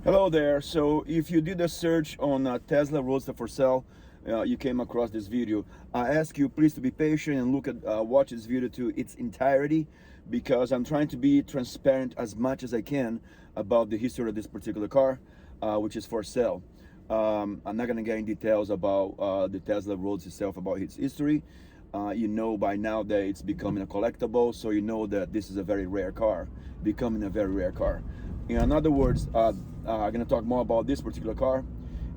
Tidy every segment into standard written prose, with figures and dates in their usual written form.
Hello there. So if you did a search on Tesla Roadster for sale, you came across this video. I ask you please to be patient and watch this video to its entirety, because I'm trying to be transparent as much as I can about the history of this particular car, which is for sale. I'm not gonna get in details about the Tesla Roadster itself, about its history. You know by now that it's becoming a collectible, so you know that this is a very rare car, becoming a very rare car. In other words, I'm going to talk more about this particular car.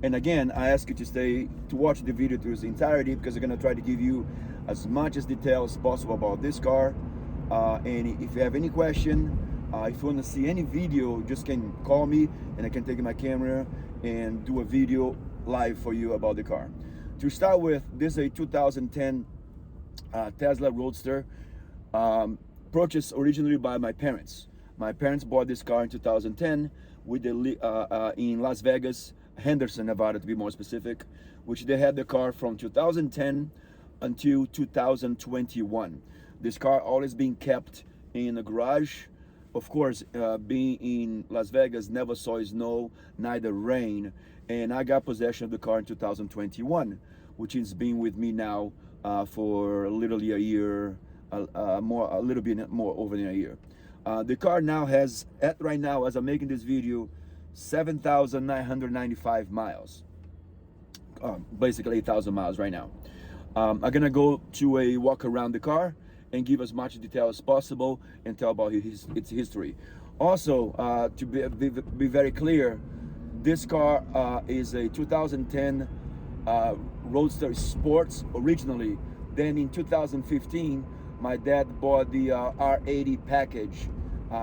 And again, I ask you to watch the video to its entirety, because I'm going to try to give you as much as detail as possible about this car. And if you have any question, if you want to see any video, just can call me and I can take my camera and do a video live for you about the car. To start with, this is a 2010 Tesla Roadster, purchased originally by my parents. My parents bought this car in 2010 in Las Vegas, Henderson, Nevada to be more specific, which they had the car from 2010 until 2021. This car always been kept in the garage. Of course, being in Las Vegas, never saw snow, neither rain, and I got possession of the car in 2021, which has been with me now for literally a year, a little bit more over than a year. The car now has, right now as I'm making this video, 7,995 miles. Basically 8,000 miles right now. I'm gonna go to a walk around the car and give as much detail as possible and tell about its history. Also, to be very clear, this car is a 2010 Roadster Sports originally. Then in 2015, my dad bought the R80 package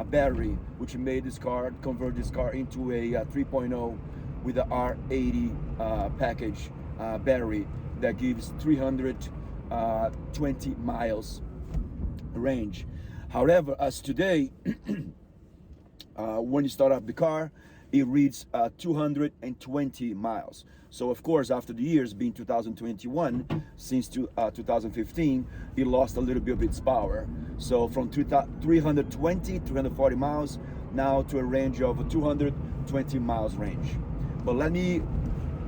battery, which made this car, convert this car into a 3.0 with the R80 package battery that gives 320 miles range. However, as today, when you start up the car, it reads 220 miles. So of course, after the years being 2021, since 2015, it lost a little bit of its power. So from 340 miles now to a range of 220 miles range. But let me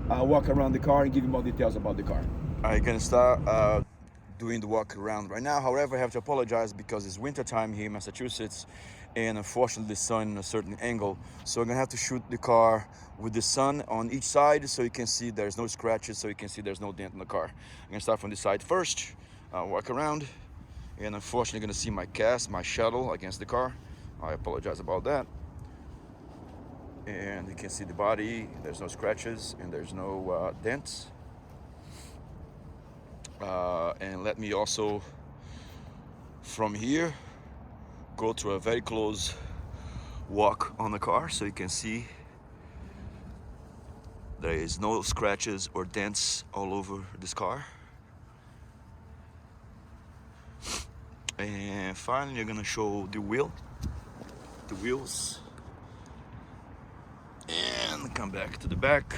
walk around the car and give you more details about the car. I'm gonna start doing the walk around right now. However, I have to apologize because it's winter time here in Massachusetts, and unfortunately the sun in a certain angle, so I'm gonna have to shoot the car with the sun on each side so you can see there's no scratches, so you can see there's no dent in the car. I'm gonna start from this side first, walk around, and unfortunately you're gonna see my shuttle against the car. I apologize about that. And you can see the body, there's no scratches and there's no dents. And let me also from here go to a very close walk on the car so you can see there is no scratches or dents all over this car. And finally I'm gonna show the wheels, and come back to the back,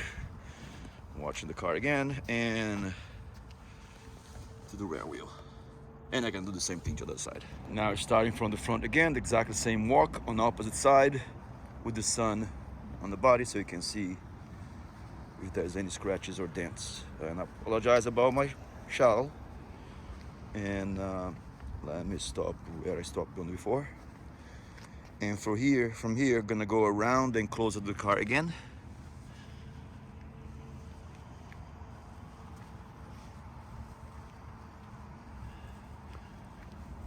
watching the car again, and to the rear wheel, and I can do the same thing to the other side. Now starting from the front again, the exactly same walk on the opposite side with the sun on the body so you can see if there's any scratches or dents. And I apologize about my shell, and let me stop where I stopped going before, and from here gonna go around and close up the car again.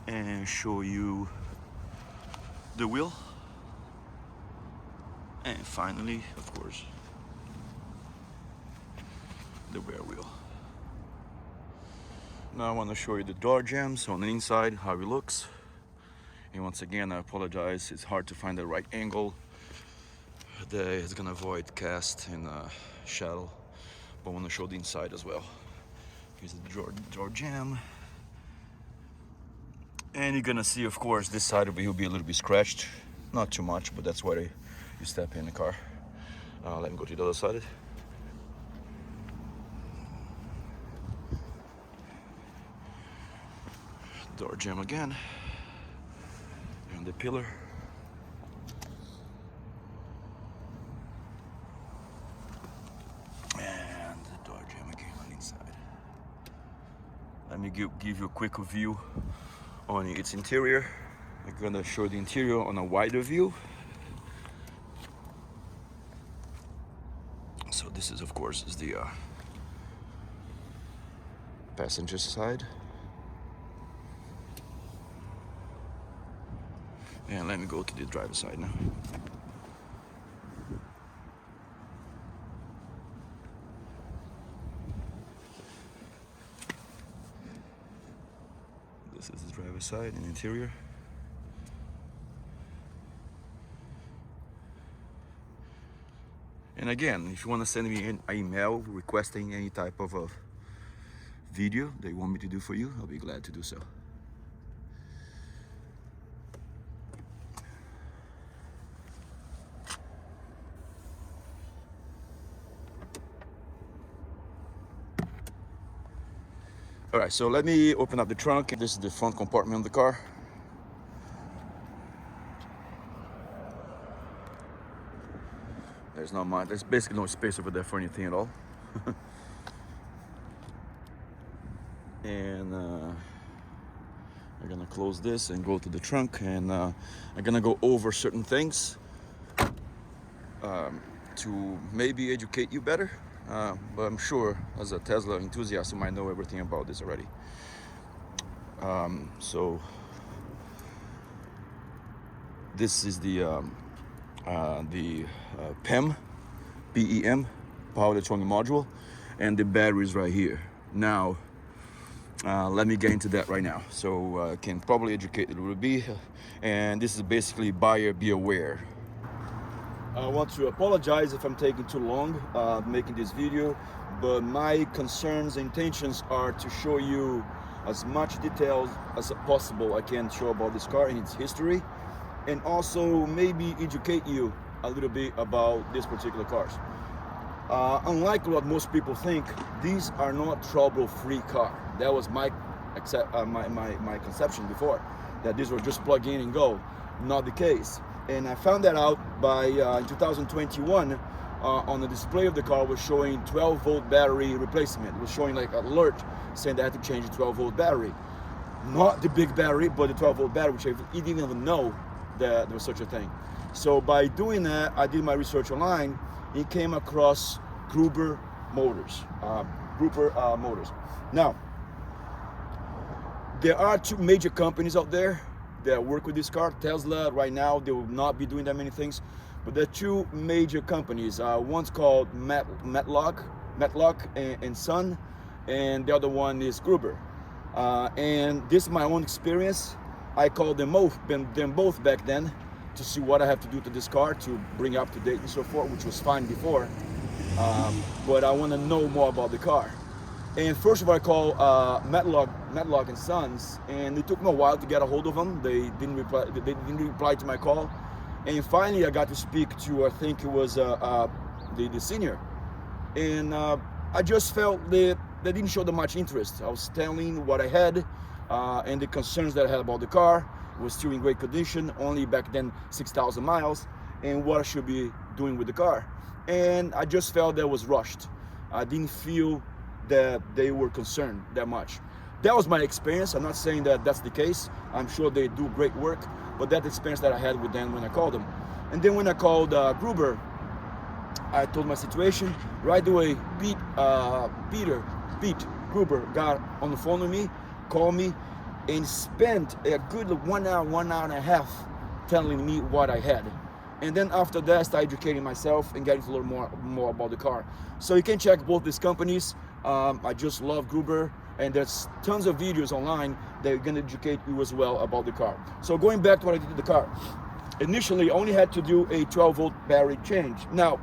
And show you the wheel, and finally, of course, the rear wheel. Now I want to show you the door jambs on the inside, how it looks. And once again, I apologize, it's hard to find the right angle that is gonna avoid cast and shadow, but I want to show the inside as well. Here's the door jamb. And you're gonna see, of course, this side of it will be a little bit scratched. Not too much, but that's where you step in the car. Let me go to the other side. Door jamb again. And the pillar. Let me give you a quick view on its interior. I'm gonna show the interior on a wider view. So this is, of course, is the passenger side. And let me go to the driver's side now. This is the driver's side and interior. And again, if you want to send me an email requesting any type of a video that you want me to do for you, I'll be glad to do so. All right, so let me open up the trunk. This is the front compartment of the car. There's basically no space over there for anything at all. And I'm gonna close this and go to the trunk, and I'm gonna go over certain things to maybe educate you better. But I'm sure as a Tesla enthusiast, you might know everything about this already. So this is the PEM, PEM, power electronic module, and the batteries right here. Now, let me get into that right now. So I can probably educate a little bit. And this is basically buyer be aware. I want to apologize if I'm taking too long making this video, but my concerns and intentions are to show you as much details as possible I can show about this car and its history, and also maybe educate you a little bit about these particular cars. Unlike what most people think, these are not trouble-free cars. That was my conception before, that these were just plug in and go. Not the case. And I found that out by in 2021 on the display of the car was showing 12-volt battery replacement. It was showing like an alert saying that I had to change the 12-volt battery. Not the big battery, but the 12-volt battery, which I didn't even know that there was such a thing. So by doing that, I did my research online and came across Gruber Motors. Now, there are two major companies out there that work with this car. Tesla, right now, they will not be doing that many things, but there are two major companies. One's called Matlock and Son, and the other one is Gruber. And this is my own experience. I called them both back then to see what I have to do to this car to bring it up to date and so forth, which was fine before. But I want to know more about the car. And first of all, I called Matlock and Sons, and it took me a while to get a hold of them. They didn't reply to my call. And finally, I got to speak to, I think it was the senior. And I just felt that they didn't show that much interest. I was telling what I had and the concerns that I had about the car. It was still in great condition, only back then 6,000 miles, and what I should be doing with the car. And I just felt that was rushed. I didn't feel that they were concerned that much. That was my experience. I'm not saying that that's the case. I'm sure they do great work, but that's the experience that I had with them when I called them. And then when I called Gruber, I told my situation. Right away, Pete Gruber got on the phone with me, called me, and spent a good 1 hour and a half telling me what I had. And then after that, I started educating myself and getting a little more about the car. So you can check both these companies. I just love Gruber, and there's tons of videos online that are going to educate you as well about the car. So going back to what I did to the car. Initially, I only had to do a 12-volt battery change. Now,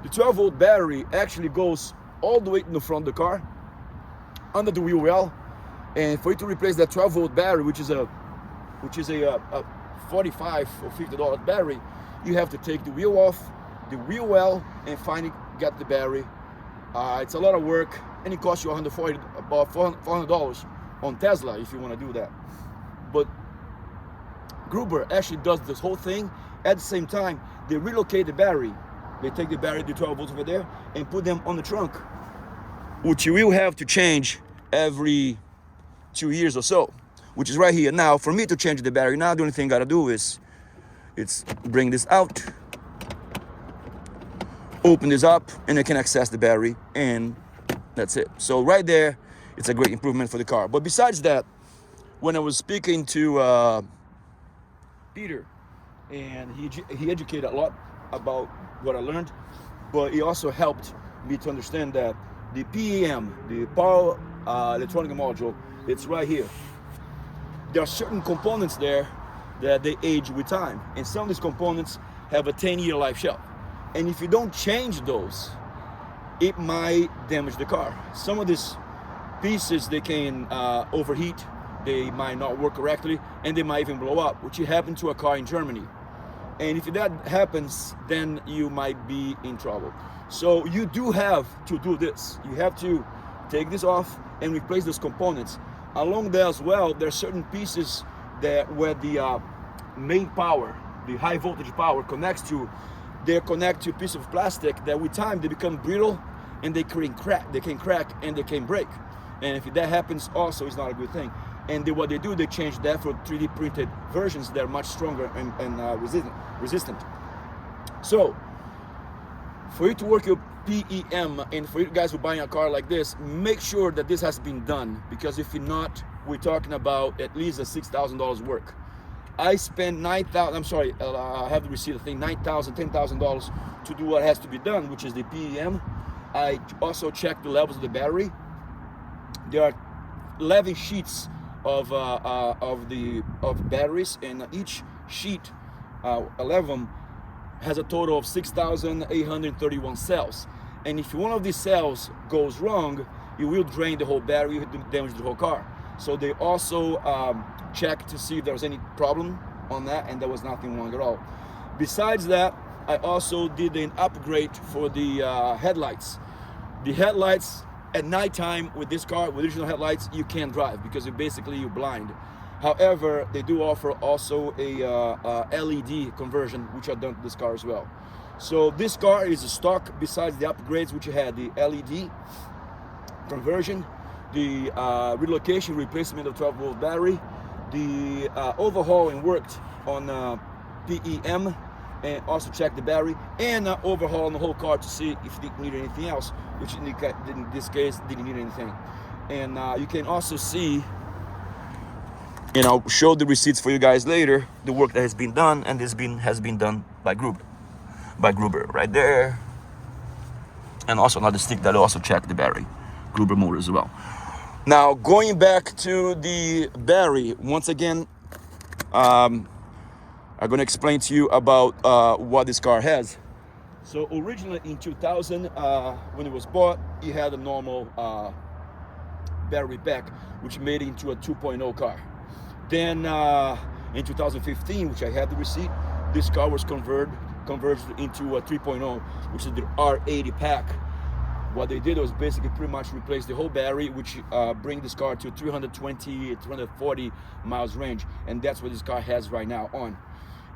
the 12-volt battery actually goes all the way in the front of the car, under the wheel well. And for you to replace that 12-volt battery, which is a $45 or $50 battery, you have to take the wheel off, the wheel well, and finally get the battery. It's a lot of work, and it costs you about $400 on Tesla if you want to do that. But Gruber actually does this whole thing. At the same time, they relocate the battery. They take the battery, the 12 volts over there, and put them on the trunk, which you will have to change every 2 years or so, which is right here. Now, for me to change the battery, now the only thing I gotta do is bring this out, open this up, and I can access the battery, and that's it. So right there, it's a great improvement for the car. But besides that, when I was speaking to Peter, and he educated a lot about what I learned, but he also helped me to understand that the PEM, the power electronic module, it's right here. There are certain components there that they age with time, and some of these components have a 10-year life shelf, and if you don't change those, it might damage the car. Some of these pieces, they can overheat, they might not work correctly, and they might even blow up, which happened to a car in Germany. And if that happens, then you might be in trouble. So you do have to do this. You have to take this off and replace those components. Along there as well, there are certain pieces that where the main power, the high voltage power connects to, they connect to a piece of plastic that with time they become brittle, and they can crack and they can break. And if that happens also, it's not a good thing. And what they do, they change that for 3D printed versions that are much stronger and resistant. So for you to work your PEM, and for you guys who are buying a car like this, make sure that this has been done, because if you're not, we're talking about at least a $6,000 work. I spent $9,000, I'm sorry, I have the receipt, I think $9,000, $10,000 to do what has to be done, which is the PEM. I also checked the levels of the battery. There are 11 sheets of batteries, and each sheet, 11 of them, has a total of 6,831 cells. And if one of these cells goes wrong, it will drain the whole battery, it will damage the whole car. So they also checked to see if there was any problem on that, and there was nothing wrong at all. Besides that, I also did an upgrade for the headlights. The headlights at nighttime with this car, with original headlights, you can't drive because you're blind. However, they do offer also a LED conversion, which I've done to this car as well. So this car is a stock, besides the upgrades which had the LED conversion, the relocation, replacement of 12-volt battery, the overhaul and worked on PEM, and also check the battery, and overhaul on the whole car to see if it needed anything else, which in this case didn't need anything. And you can also see, and I'll show the receipts for you guys later, the work that has been done, and this has been done by Gruber right there. And also another stick that also checked the battery, Gruber motor as well. Now going back to the battery, once again, I'm going to explain to you about what this car has. So originally in 2000, when it was bought, it had a normal battery pack, which made it into a 2.0 car. Then in 2015, which I had the receipt, this car was converted into a 3.0, which is the R80 pack. What they did was basically pretty much replace the whole battery, which bring this car to 320, 340 miles range, and that's what this car has right now on.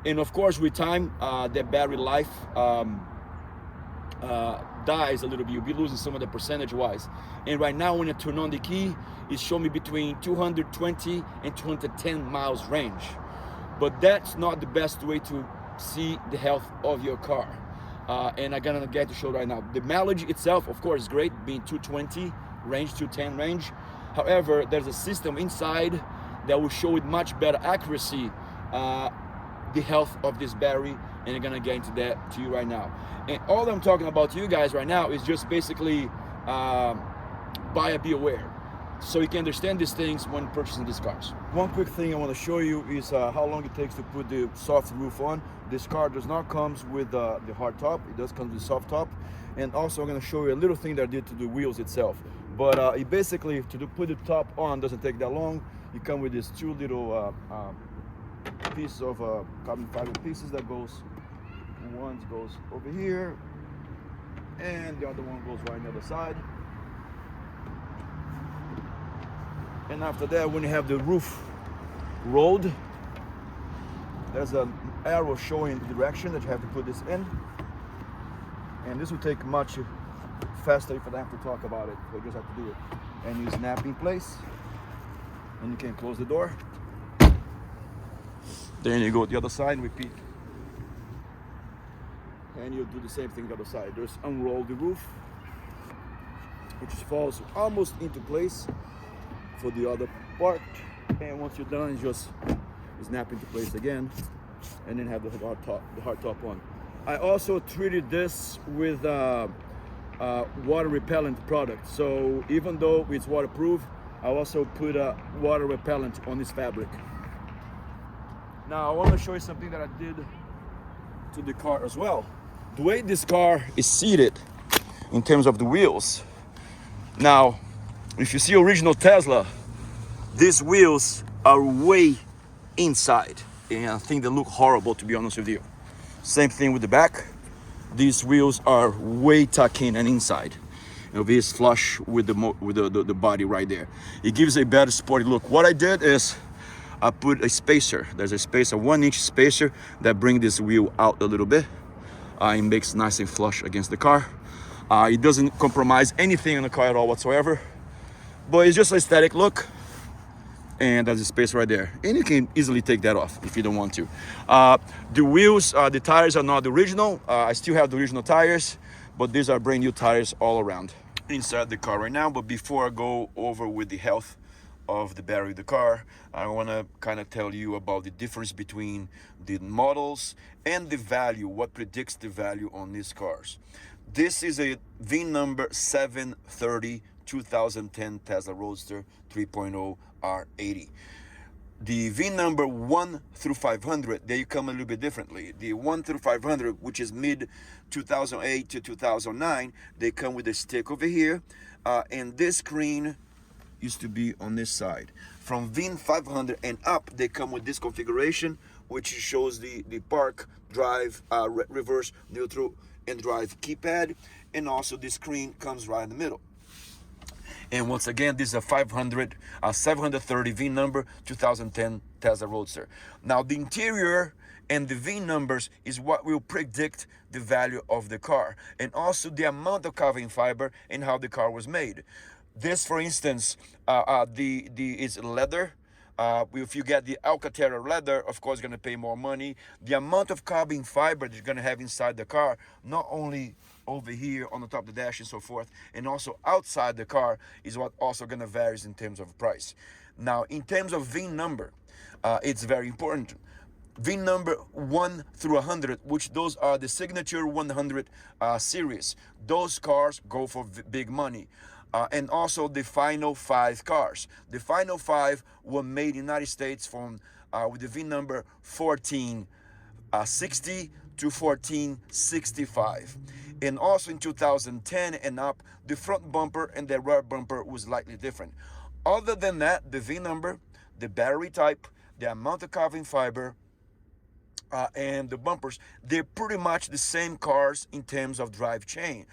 And of course, with time, that battery life dies a little bit. You'll be losing some of the percentage-wise. And right now, when I turn on the key, it's showing me between 220 and 210 miles range. But that's not the best way to see the health of your car. And I'm gonna get to show right now. The mileage itself, of course, is great, being 220 range, 210 range. However, there's a system inside that will show with much better accuracy the health of this battery, and I'm gonna get into that to you right now. And all I'm talking about to you guys right now is just basically buyer be aware, so you can understand these things when purchasing these cars. One quick thing I want to show you is how long it takes to put the soft roof on. This car does not come with the hard top, it does come with the soft top. And also I'm going to show you a little thing that I did to the wheels itself. But it basically, put the top on doesn't take that long. You come with these two little pieces of carbon fiber pieces that goes, one goes over here and the other one goes right on the other side. And after that, when you have the roof rolled, there's an arrow showing the direction that you have to put this in. And this will take much faster if I don't have to talk about it. So you just have to do it. And you snap in place. and you can close the door. Then you go to the other side and repeat. And you do the same thing the other side. Just unroll the roof, which falls almost into place for the other part. And once you're done, you just snap into place again, and then have the hard top on. I also treated this with water repellent product. So even though it's waterproof, I also put a water repellent on this fabric. Now I want to show you something that I did to the car as well. The way this car is seated in terms of the wheels. Now, if you see original Tesla, these wheels are way inside, and I think they look horrible, to be honest with you. Same thing with the back. These wheels are way tucked in and inside. You know, this flush with the body right there. It gives a better sporty look. What I did is I put a spacer. There's a spacer, 1-inch spacer that brings this wheel out a little bit. It makes nice and flush against the car. It doesn't compromise anything on the car at all whatsoever. But it's just an aesthetic look. And there's a space right there, and you can easily take that off if you don't want to. The wheels, the tires are not the original. I still have the original tires, but these are brand new tires all around inside the car right now. But before I go over with the health of the battery of the car, I want to kind of tell you about the difference between the models and the value, what predicts the value on these cars. This is a VIN number 730 2010 Tesla Roadster 3.0 R80. The VIN number 1 through 500, they come a little bit differently. The 1 through 500, which is mid 2008 to 2009, they come with a stick over here, and this screen used to be on this side. From VIN 500 and up, they come with this configuration, which shows the park, drive, reverse, neutral, and drive keypad, and also the screen comes right in the middle. And once again, this is a 730 VIN number, 2010 Tesla Roadster. Now, the interior and the VIN numbers is what will predict the value of the car, and also the amount of carbon fiber and how the car was made. This, for instance, is leather. If you get the Alcantara leather, of course, you're going to pay more money. The amount of carbon fiber that you're going to have inside the car, not only over here on the top of the dash and so forth, and also outside the car, is what also going to vary in terms of price. Now, in terms of VIN number, it's very important. VIN number 1 through 100, which those are the signature 100 series. Those cars go for big money. And also the final 5 cars. The final 5 were made in the United States from with the VIN number 1460 to 1465. And also in 2010 and up, the front bumper and the rear bumper was slightly different. Other than that, the VIN number, the battery type, the amount of carbon fiber, and the bumpers, they're pretty much the same cars in terms of drivetrain,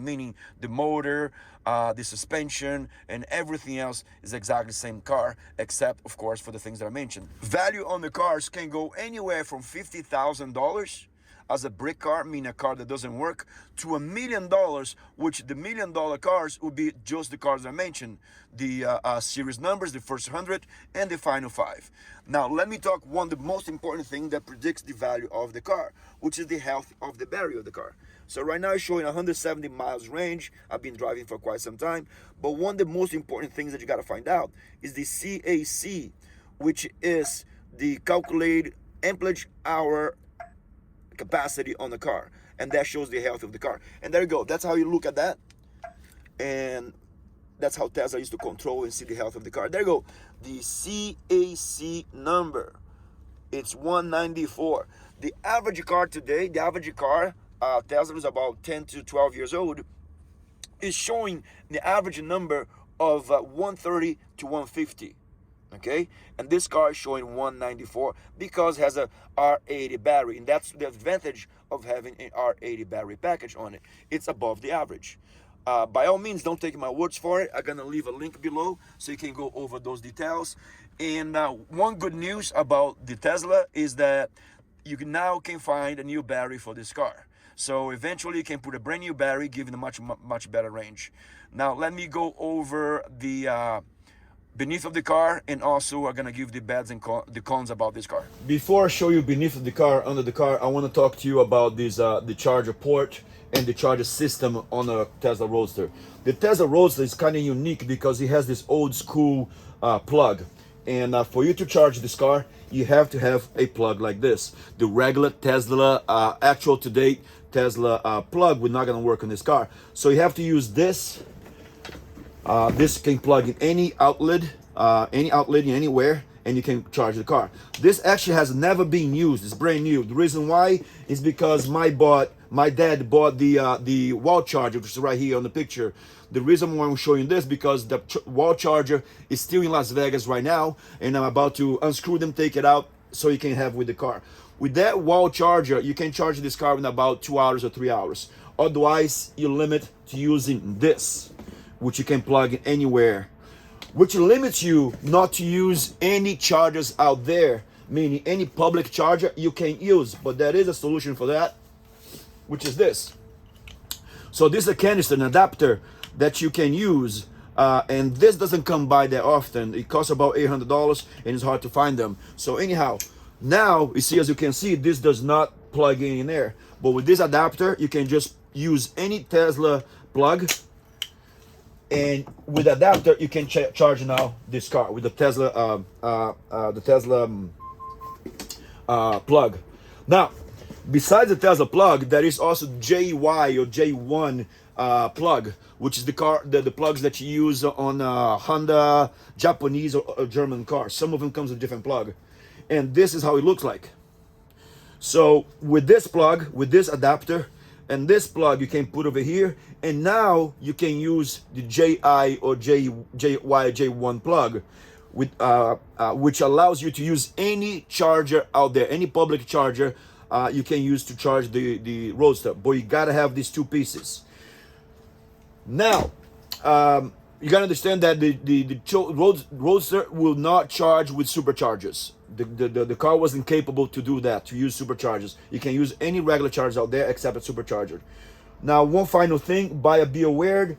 meaning the motor, the suspension, and everything else is exactly the same car, except, of course, for the things that I mentioned. Value on the cars can go anywhere from $50,000 as a brick car, meaning a car that doesn't work, to $1 million, which the $1 million cars would be just the cars I mentioned, the series numbers, the first 100 and the final 5. Now, let me talk one of the most important things that predicts the value of the car, which is the health of the battery of the car. So right now it's showing 170 miles range. I've been driving for quite some time, but one of the most important things that you got to find out is the CAC, which is the calculated amperage hour capacity on the car, and that shows the health of the car. And there you go, that's how you look at that, and that's how Tesla used to control and see the health of the car. There you go, the CAC number, it's 194. The average car today, Tesla is about 10 to 12 years old, is showing the average number of 130 to 150. Okay, and this car is showing 194 because it has a R80 battery, and that's the advantage of having an R80 battery package on it. It's above the average. By all means, don't take my words for it. I'm gonna leave a link below so you can go over those details. And one good news about the Tesla is that you now can find a new battery for this car. So eventually you can put a brand new battery, giving a much better range. Now let me go over the beneath of the car, and also I'm gonna give the bads and the cons about this car. Before I show you beneath of the car, under the car, I want to talk to you about this the charger port and the charger system on a Tesla Roadster. The Tesla Roadster is kind of unique because it has this old school plug, and for you to charge this car, you have to have a plug like this. The regular Tesla actual to date Tesla plug will not gonna work on this car, so you have to use this. This can plug in any outlet anywhere, and you can charge the car. This actually has never been used. It's brand new. The reason why is because my dad bought the wall charger, which is right here on the picture. The reason why I'm showing this because the wall charger is still in Las Vegas right now, and I'm about to unscrew them, take it out, so you can have with the car. With that wall charger, you can charge this car in about 2 hours or 3 hours. Otherwise, you limit to using this, which you can plug in anywhere, which limits you not to use any chargers out there, meaning any public charger you can use. But there is a solution for that, which is this. So this is a canister, an adapter that you can use, and this doesn't come by that often. It costs about $800, and it's hard to find them. So anyhow, now you see, as you can see, this does not plug in there. But with this adapter, you can just use any Tesla plug, and with adapter you can charge now this car with the Tesla plug. Now, besides the Tesla plug, there is also JY or J1 plug, which is the plugs that you use on Honda, Japanese or German cars. Some of them comes with a different plug, and this is how it looks like. So with this plug, with this adapter, and this plug you can put over here, and now you can use the JI or J1 plug, with which allows you to use any charger out there, any public charger you can use to charge the Roadster. But you gotta have these two pieces. Now, you gotta understand that the Roadster will not charge with superchargers. The car wasn't capable to do that, to use superchargers. You can use any regular charger out there except a supercharger. Now, one final thing, be aware,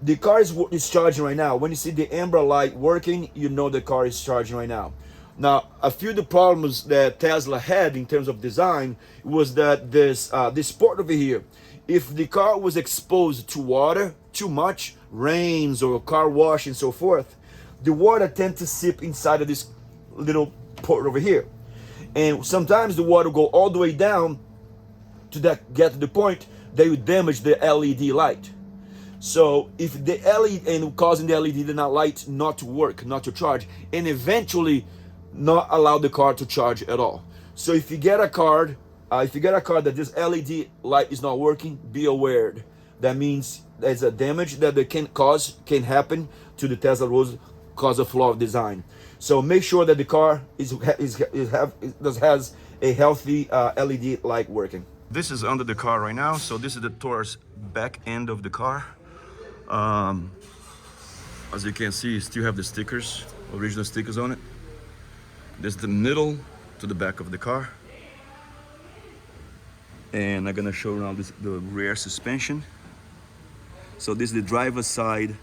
the car is charging right now. When you see the amber light working, you know the car is charging right now. Now, a few of the problems that Tesla had in terms of design was that this port over here, if the car was exposed to water too much, rains or car wash and so forth, the water tends to seep inside of this little port over here, and sometimes the water go all the way down to get to the point that would damage the LED light. So if the LED, and causing the LED light not to work, not to charge, and eventually not allow the car to charge at all. So if you get a car that this LED light is not working, be aware. That means there's a damage that can happen to the Tesla Roadster cause of flaw of design. So make sure that the car has a healthy LED light working. This is under the car right now. So this is the towards back end of the car. As you can see, you still have the stickers, original stickers on it. This is the middle to the back of the car. And I'm gonna show now the rear suspension. So this is the driver's side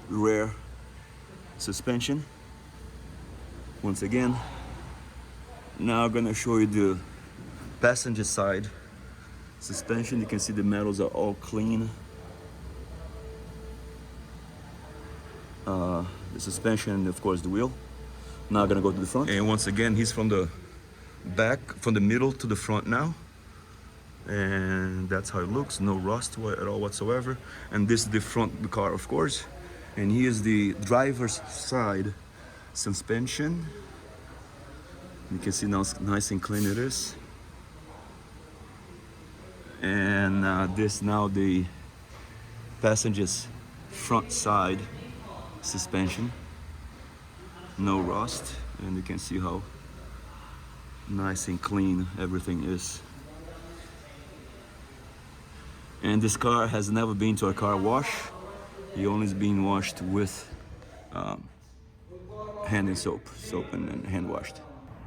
rear suspension. Once again, now I'm gonna show you the passenger side suspension. You can see the metals are all clean. The suspension and of course the wheel. Now I'm gonna go to the front. And once again, he's from the back, from the middle to the front now. And that's how it looks, no rust at all whatsoever. And this is the front of the car, of course. And here's the driver's side suspension. You can see now nice and clean it is. And this now the passenger's front side suspension, no rust, and you can see how nice and clean everything is. And this car has never been to a car wash. It only has been washed with hand and soap and hand washed.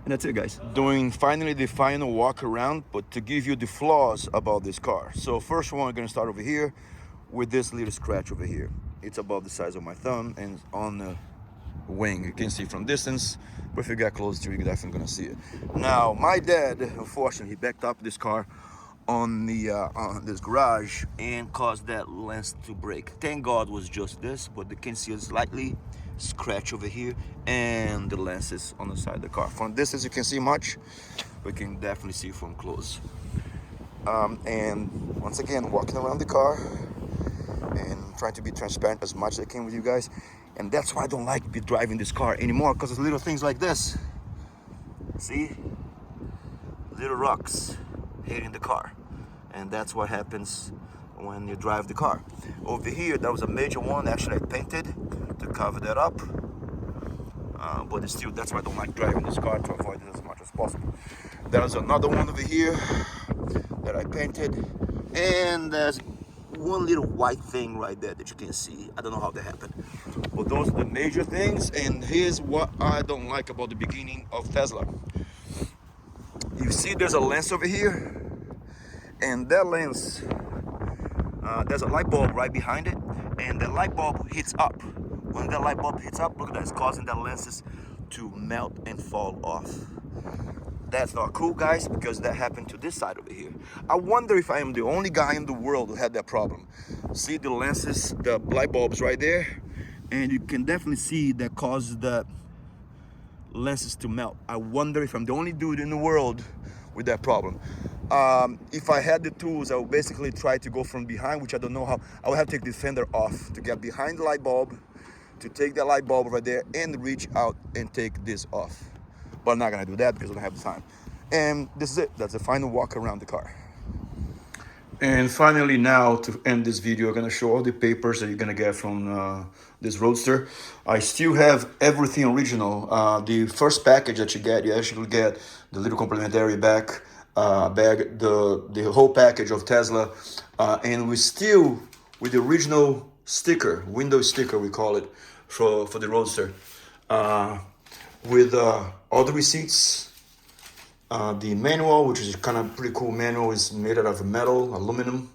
And that's it, guys. Doing finally the final walk around, but to give you the flaws about this car. So first one, I'm gonna start over here with this little scratch over here. It's about the size of my thumb, and on wing. You can see from distance, but if you get close to it, you're definitely gonna see it. Now, my dad, unfortunately, he backed up this car on the on this garage and caused that lens to break. Thank God it was just this, but you can see a slightly scratch over here, and the lens is on the side of the car. From distance, you can see much. We can definitely see from close. And once again, walking around the car and trying to be transparent as much as I can with you guys. And that's why I don't like be driving this car anymore, because it's little things like this. See? Little rocks hitting the car. And that's what happens when you drive the car. Over here, that was a major one. Actually, I painted to cover that up. But still, that's why I don't like driving this car, to avoid it as much as possible. There's another one over here that I painted. And there's one little white thing right there that you can see. I don't know how that happened, but those are the major things. And here's what I don't like about the beginning of Tesla. You see there's a lens over here, and that lens, there's a light bulb right behind it, and the light bulb hits up. When that light bulb hits up, look at that, it's causing that lenses to melt and fall off. That's not cool, guys, because that happened to this side over here. I wonder if I am the only guy in the world who had that problem. See the lenses, the light bulbs right there, and you can definitely see that causes the lenses to melt. I wonder if I'm the only dude in the world with that problem. If I had the tools, I would basically try to go from behind, which I don't know how. I would have to take the fender off to get behind the light bulb, to take that light bulb right there and reach out and take this off. But I'm not gonna do that because I don't have the time. And this is it. That's the final walk around the car. And finally, now to end this video, I'm gonna show all the papers that you're gonna get from this Roadster. I still have everything original. The first package that you actually get the little complimentary bag, the whole package of Tesla, and we still with the original sticker, window sticker we call it, for the Roadster, with all the receipts. The manual, which is kind of pretty cool manual, is made out of metal, aluminum.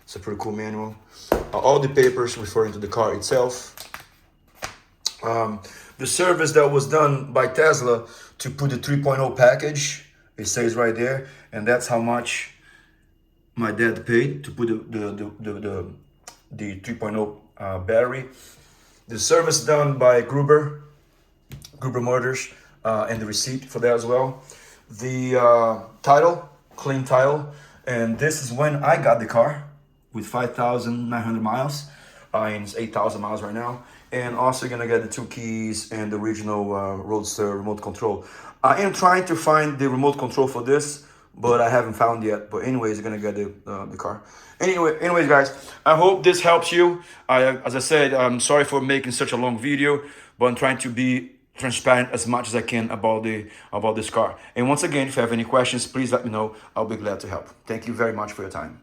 It's a pretty cool manual. All the papers referring to the car itself. The service that was done by Tesla to put the 3.0 package, it says right there, and that's how much my dad paid to put the 3.0 battery. The service done by Gruber Motors, and the receipt for that as well. The title, clean title, and this is when I got the car with 5,900 miles, and it's 8,000 miles right now. And also gonna get the 2 keys and the original Roadster remote control. I am trying to find the remote control for this, but I haven't found yet. But anyways, gonna get the car. Anyways, guys, I hope this helps you. As I said, I'm sorry for making such a long video, but I'm trying to be transparent as much as I can about this car. And once again, if you have any questions, please let me know. I'll be glad to help. Thank you very much for your time.